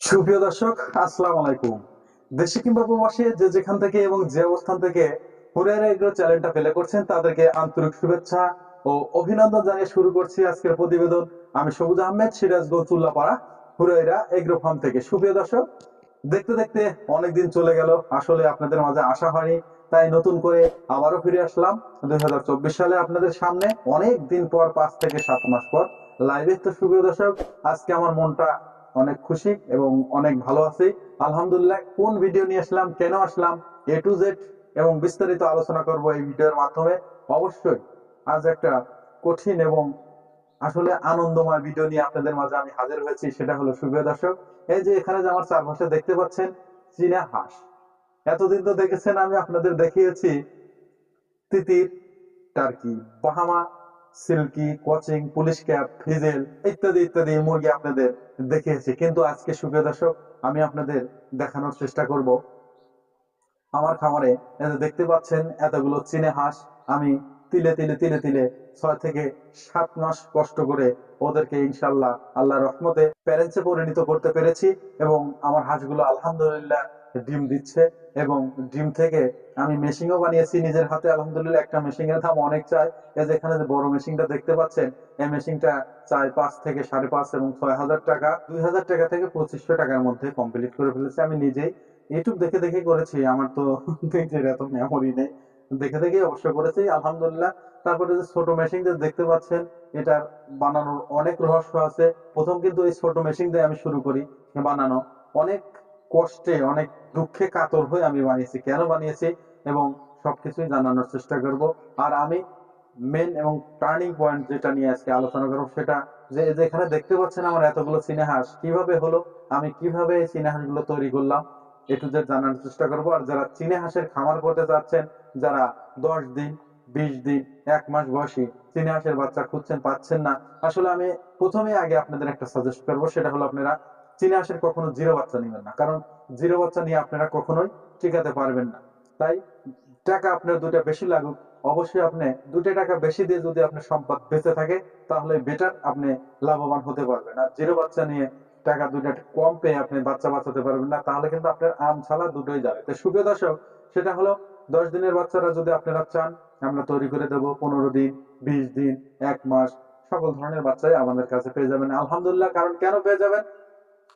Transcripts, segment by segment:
সুপ্রিয় দর্শক, আসসালামু আলাইকুম। দেশে কিংবা প্রবাসে যে যেখান থেকে এবং যে অবস্থান থেকে হুরায়রা এগ্রো চ্যানেলটা প্লে করছেন তাদেরকে আন্তরিক শুভেচ্ছা ও অভিনন্দন জানিয়ে শুরু করছি আজকের প্রতিবেদন। আমি সবুজ আহমেদ, সিরাজগঞ্জ চুল্লাপাড়া হুরায়রা এগ্রো ফার্ম থেকে। সুপ্রিয় দর্শক, দেখতে দেখতে অনেকদিন চলে গেল, আসলে আপনাদের মাঝে আসা হয়নি, তাই নতুন করে আবারও ফিরে আসলাম 2024 সালে আপনাদের সামনে। অনেক দিন পর, 5 থেকে 7 মাস পর লাইভে। তো সুপ্রিয় দর্শক, আজকে আমার মনটা অনেক খুশি এবং অনেক ভালো আছি, আলহামদুলিল্লাহ। কোন ভিডিও নিয়ে আসলাম, কেন আসলাম, এ টু জেড এবং বিস্তারিত আলোচনা করব এই ভিডিওর মাধ্যমে। অবশ্যই আজ একটা কঠিন এবং আসলে আনন্দময় ভিডিও নিয়ে আপনাদের মাঝে আমি হাজির হয়েছি। সেটা হলো, সুপ্রিয় দর্শক, এই যে এখানে যে আমার চারপাশে দেখতে পাচ্ছেন চীনা হাঁস। এতদিন তো দেখেছেন আমি আপনাদের দেখিয়েছি তিতির, turkey, Bahama, silky, Cochin, police cap, ফিজেল ইত্যাদি ইত্যাদি মুরগি আপনাদের দেখিয়েছি। কিন্তু আজকে সুপ্রিয় দর্শক, আমি আপনাদের দেখানোর চেষ্টা করব আমার খামারে দেখতে পাচ্ছেন এতগুলো চীনা হাঁস। আমি তিলে তিলে তিলে তিলে 6 থেকে 7 মাস কষ্ট করে ওদেরকে ইনশাল্লাহ আল্লাহর রহমতে প্যারেন্টসে পরিণত করতে পেরেছি এবং আমার হাঁসগুলো আলহামদুলিল্লাহ ডিম দিচ্ছে। এবং ডিম থেকে আমি মেশিনও বানিয়েছি নিজের হাতে, আলহামদুলিল্লাহ। একটা মেশিনের দাম অনেক চাই। এই যে এখানে যে বড় মেশিনটা দেখতে পাচ্ছেন, এই মেশিনটা চাই 5 থেকে 5.5 এবং 6,000 টাকা। 2,000 টাকা থেকে 2500 টাকার মধ্যে কমপ্লিট করে ফেলেছি আমি নিজেই। ইউটিউব দেখে দেখে করেছি, আমার তো নিজের এত মেমোরি নেই, দেখে দেখে অবশ্য করেছি, আলহামদুলিল্লাহ। তারপরে যে ছোট মেশিন যে দেখতে পাচ্ছেন, এটার বানানোর অনেক রহস্য আছে। প্রথম কিন্তু এই ছোট মেশিন দিয়ে আমি শুরু করি বানানো। অনেক কষ্টে, অনেক দুঃখে কাতর হয়ে আমি বানিয়েছি। কেন বানিয়েছি এবং সবকিছুই জানানোর চেষ্টা করব। আর আমি মেন এবং টার্নিং পয়েন্ট যেটা নিয়ে আজকে আলোচনা করবো, সেটা যে যেখানে দেখতে পাচ্ছেন আমার এতগুলো চীনা হাঁস কিভাবে হলো, আমি কিভাবে এই চীনা হাঁসগুলো তৈরি করলাম, এ টু জেড জানার চেষ্টা করবো। আর যারা চীনা হাঁসের খামার করতে যাচ্ছেন, যারা 10 দিন, 20 দিন, 1 মাস বয়সী চীনা হাঁসের বাচ্চা খুঁজছেন, পাচ্ছেন না, আসলে আমি প্রথমে আগে আপনাদের একটা সাজেস্ট করবো। সেটা হলো, আপনারা চীনা হাঁসের কখনো জিরো বাচ্চা নেবেন না, কারণ জিরো বাচ্চা নিয়ে আপনারা কখনোই টিকাতে পারবেন না। তাই টাকা আপনার দুটা বেশি লাগুক, অবশ্যই আপনি 2টা টাকা বেশি দিয়ে যদি আপনার সম্পদ বেঁচে থাকে, তাহলে বেটার আপনি লাভবান হতে পারবেন। আর জিরো বাচ্চা নিয়ে টাকা 2টা কম পেয়ে আপনি বাচ্চা বাঁচাতে পারবেন না, তাহলে কিন্তু আপনার আম ছালা দুটোই যাবে। তো সুপ্রিয় দর্শক, সেটা হলো 10 দিনের বাচ্চারা যদি আপনারা চান, আমরা তৈরি করে দেবো 15 দিন, 20 দিন, 1 মাস, সকল ধরনের বাচ্চাই আমাদের কাছে পেয়ে যাবেন, আলহামদুলিল্লাহ। কারণ কেন পেয়ে যাবেন,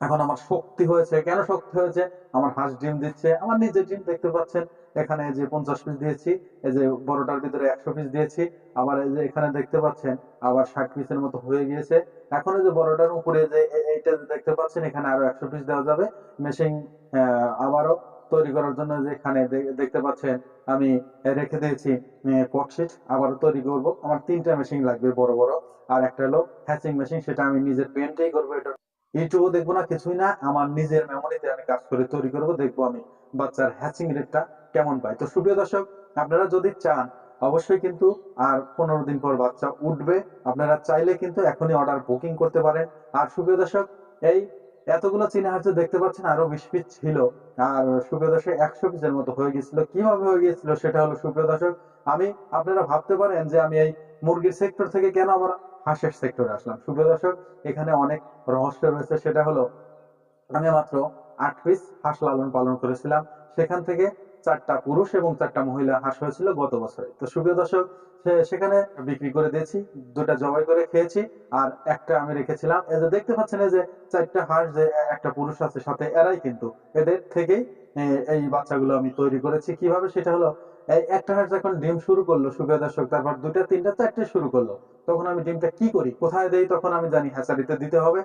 এখন আমার শক্তি হয়েছে। কেন শক্তি হয়েছে, আমার হাঁস ডিম দিচ্ছে, আমার নিজের ডিম দেখতে পাচ্ছেন। এখানে যে 50 পিস দিয়েছি, এই যে বড়টার ভিতরে 100 পিস দিয়েছি, আবার এই যে এখানে দেখতে পাচ্ছেন আবার 60 পিসের মতো হয়ে গিয়েছে। এখন এই যে বড়টার উপরে যে এইটা দেখতে পাচ্ছেন, এখানে আরো 100 পিস দেওয়া যাবে। মেশিন আবারও তৈরি করার জন্য যে এখানে দেখতে পাচ্ছেন আমি রেখে দিয়েছি পটশিট, আবারও তৈরি করব। আমার 3টা মেশিন লাগবে বড় বড়। আর একটা হলো হ্যাচিং মেশিন, সেটা আমি নিজের পেন্টেই করবো। এটা ইউটিউবও দেখবো না, কিছুই না, আমার নিজের মেমোরিতে আমি কাজ করে তৈরি করবো। দেখবো আমি বাচ্চার হ্যাচিং রেটটা কেমন পাই। তো সুপ্রিয় দর্শক, আপনারা যদি চান, অবশ্যই কিন্তু আর 15 দিন পর বাচ্চা উঠবে। আপনারা চাইলে কিন্তু এখনই অর্ডার বুকিং করতে পারেন। আর সুপ্রিয় দর্শক, এই এতগুলো চীনা হাঁস দেখতে পাচ্ছেন, আরো 20 পিস ছিল। আর সুপ্রিয় দর্শক, 100 পিসের মতো হয়ে গেছিল। কিভাবে হয়ে গিয়েছিল সেটা হলো, সুপ্রিয় দর্শক, আমি আপনারা ভাবতে পারেন যে আমি এই মুরগির সেক্টর থেকে কেন আবার হাঁসের সেক্টরে আসলাম। সুপ্রিয় দর্শক, এখানে অনেক রহস্য রয়েছে। সেটা হলো, আমি মাত্র 8 পিস হাঁস লালন পালন করেছিলাম। সেখান থেকে 4টা পুরুষ এবং 4টা মহিলা হাঁস হয়েছিল গত বছরে। তো সুপ্রিয় দর্শক, সেখানে বিক্রি করে দিয়েছি, 2টা জবাই করে খেয়েছি, আর একটা আমি রেখেছিলাম। এই যে দেখতে পাচ্ছেন, এই যে 4টা হাঁস, যে একটা পুরুষ আছে সাথে, এরাই কিন্তু, এদের থেকেই এই বাচ্চাগুলো আমি তৈরি করেছি। কিভাবে, সেটা হলো, এই একটা হাঁস যখন ডিম শুরু করলো, সুপ্রিয় দর্শক, তারপর 2টা, 3টা, 4টে শুরু করলো, তখন আমি ডিমটা কি করি, কোথায় দেই, তখন আমি জানি হ্যাচারিতে দিতে হবে।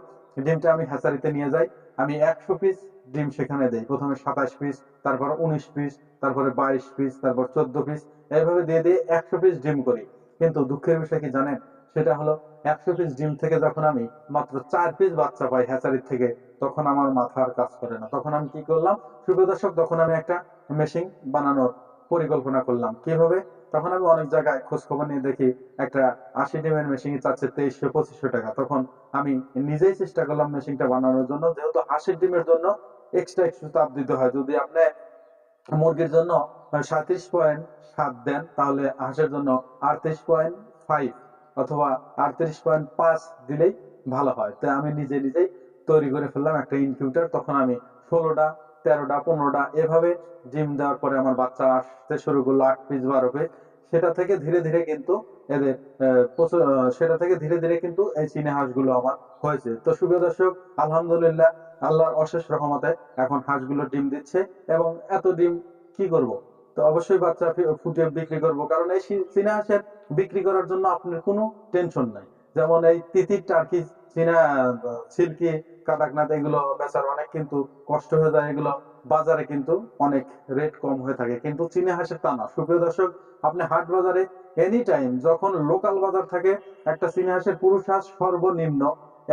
ডিমটা আমি হ্যাচারিতে নিয়ে যাই। আমি 100 পিস ডিম সেখানে দেই। প্রথমে 27 পিস, তারপর 19 পিস, তারপরে 22 পিস, তারপর 14 পিস, এইভাবে দিয়ে দিয়ে 100 পিস ডিম করি। কিন্তু দুঃখের বিষয় কি জানেন, সেটা হলো, 100 পিস ডিম থেকে যখন আমি মাত্র 4 পিস বাচ্চা পাই হ্যাচারির থেকে, তখন আমার মাথা আর কাজ করে না। তখন আমি কি করলাম, সুপ্রিয় দর্শক, তখন আমি একটা মেশিন বানানোর পরিকল্পনা করলাম। কিভাবে, তখন আমি অনেক জায়গায় খোঁজ খবর নিয়ে দেখি একটা 80 ডিমের মেশিন চাচ্ছে 2300-2500 টাকা। তখন আমি নিজেই চেষ্টা করলাম মেশিনটা বানানোর জন্য। যেহেতু হাঁসের ডিমের জন্য এক্সট্রা একটু তাপ দিতে হয়, যদি আপনি মুরগির জন্য 37.7 দেন, তাহলে হাঁসের জন্য 38.5 অথবা 38.5 দিলেই ভালো হয়। তাই আমি নিজে নিজেই তৈরি করে ফেললাম একটা ইনকিউবেটর। তখন আমি 16টা 13টা 15টা এভাবে ডিম দেওয়ার পরে আমার বাচ্চা আসতে শুরু করলো 8 পিস 12 পিস। সেটা থেকে ধীরে ধীরে কিন্তু এদের সেটা থেকে ধীরে ধীরে কিন্তু এই চীনা হাঁসগুলো আমার হয়েছে। তো সুপ্রিয় দর্শক, আলহামদুলিল্লাহ, আল্লাহর অশেষ রহমতে এখন হাঁসগুলো ডিম দিচ্ছে। এবং এত ডিম কি করব, তো অবশ্যই বাচ্চা ফুটিয়ে বিক্রি করব, কারণ এই চীনা হাঁসের বিক্রি করার জন্য আপনার কোনো টেনশন নাই। যেমন এই তিতির টার্কি, চীনা সিল্কি, কাদাকনাথ, এগুলো বেচার অনেক কিন্তু কষ্ট হয়ে যায়। এগুলো বাজারে কিন্তু অনেক রেট কম হয়ে থাকে, কিন্তু চীনা হাঁসের তা না। সুপ্রিয় দর্শক, আপনি হাট বাজারে এনি টাইম যখন লোকাল বাজার থাকে, একটা চীনা হাঁসের পুরুষ হাঁস সর্বনিম্ন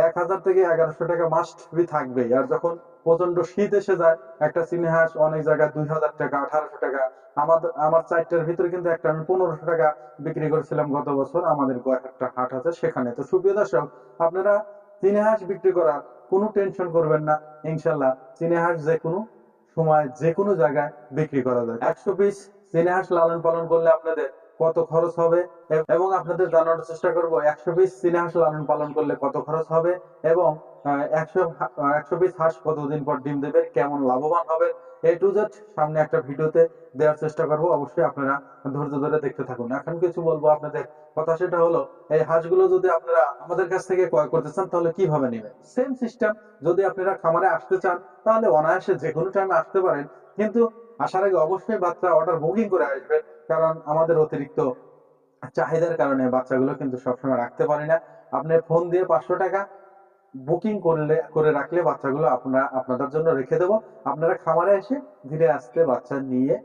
1000 থেকে 1100 টাকা মাস্ট বি থাকবেই। আর যখন প্রচন্ড শীত এসে যায়, একটা চীনা হাঁস অনেক জায়গায় 2000 টাকা 1800 টাকা। আমার 4টার ভিতরে কিন্তু একটা আমি 1500 টাকা বিক্রি করেছিলাম গত বছর, আমাদের একটা হাট আছে সেখানে। তো সুপ্রিয় দর্শক, আপনারা চীনা হাঁস বিক্রি করার কোনো টেনশন করবেন না। ইনশাল্লাহ চীনা হাঁস যে কোনো সময় যে কোনো জায়গায় বিক্রি করা যায়। 100 পিস চীনা হাঁস লালন পালন করলে আপনাদের কত খরচ হবে, এবং আপনাদের জানানোর চেষ্টা করব 100 পিস চীনা হাঁস লালন পালন করলে কত খরচ হবে, এবং 100 পিস হাঁস কতদিন পর ডিম দেবে, কেমন লাভবান হবে, এ টু জেড সামনে একটা ভিডিওতে দেওয়ার চেষ্টা করব। অবশ্যই আপনারা ধৈর্য ধরে দেখতে থাকুন। এখন কিছু বলবো আপনাদের কথা, সেটা হলো এই হাঁসগুলো যদি আপনারা আমাদের কাছ থেকে ক্রয় করতে চান তাহলে কিভাবে নেবেন। সেম সিস্টেম, যদি আপনারা খামারে আসতে চান তাহলে অনায়াসে যে কোনো টাইমে আসতে পারেন, কিন্তু আসার আগে অবশ্যই বাচ্চা অর্ডার বুকিং করে আসবেন, কারণ আমাদের অতিরিক্ত চাহিদার কারণে বাচ্চাগুলো কিন্তু সবসময় রাখতে পারি না। আপনি ফোন দিয়ে 500 টাকা বুকিং করে রাখলে বাচ্চাগুলো আপনাদের জন্য রেখে দেবো। আপনারা খামারে এসে ধীরে আস্তে বাচ্চা নিয়ে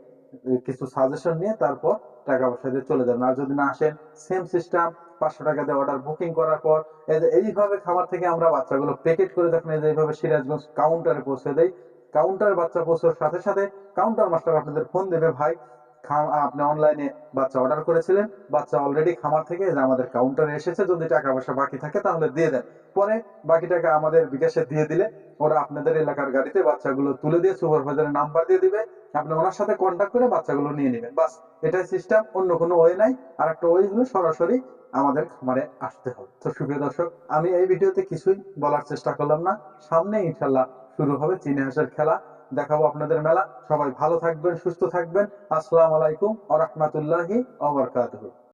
কিছু সাজেশন নিয়ে তারপর টাকা পয়সা দিয়ে চলে যাবেন। আর যদি না আসেন, সেম সিস্টেম, 500 টাকা দিয়ে অর্ডার বুকিং করার পর এইভাবে খামার থেকে আমরা বাচ্চাগুলো প্যাকেট করে দেখেন এইভাবে সিরাজগঞ্জ কাউন্টারে পৌঁছে দেই। কাউন্টারে বাচ্চা পৌঁছার সাথে সাথে কাউন্টার মাস্টার আপনাদের ফোন দেবে, ভাই আপনি অনলাইনে বাচ্চা অর্ডার করেছিলেন, বাচ্চা অলরেডি খামার থেকে যে আমাদের কাউন্টারে এসেছে, যদি টাকা পয়সা বাকি থাকে তাহলে দিয়ে দেন। পরে বাকি টাকা আমাদের বিকাশে দিয়ে দিলে ওরা আপনাদের এলাকার গাড়িতে বাচ্চাগুলো তুলে দিয়ে সুপারভাইজারের নাম্বার দিয়ে দিবে, আপনি ওনার সাথে কন্ট্যাক্ট করে বাচ্চাগুলো নিয়ে নেবেন। বাস, এটাই সিস্টেম, অন্য কোনো ওয়ে নাই। আর একটা ওয়ে হলো সরাসরি আমাদের খামারে আসতে হবে। তো সুপ্রিয় দর্শক, আমি এই ভিডিওতে কিছুই বলার চেষ্টা করলাম না। সামনে ইনশাল্লাহ শুরু হবে চীনা হাঁসের খেলা, দেখাবো আপনাদের মেলা। সবাই ভালো থাকবেন, সুস্থ থাকবেন। আসসালামু আলাইকুম ওয়া রাহমাতুল্লাহি ওয়া বারাকাতুহু।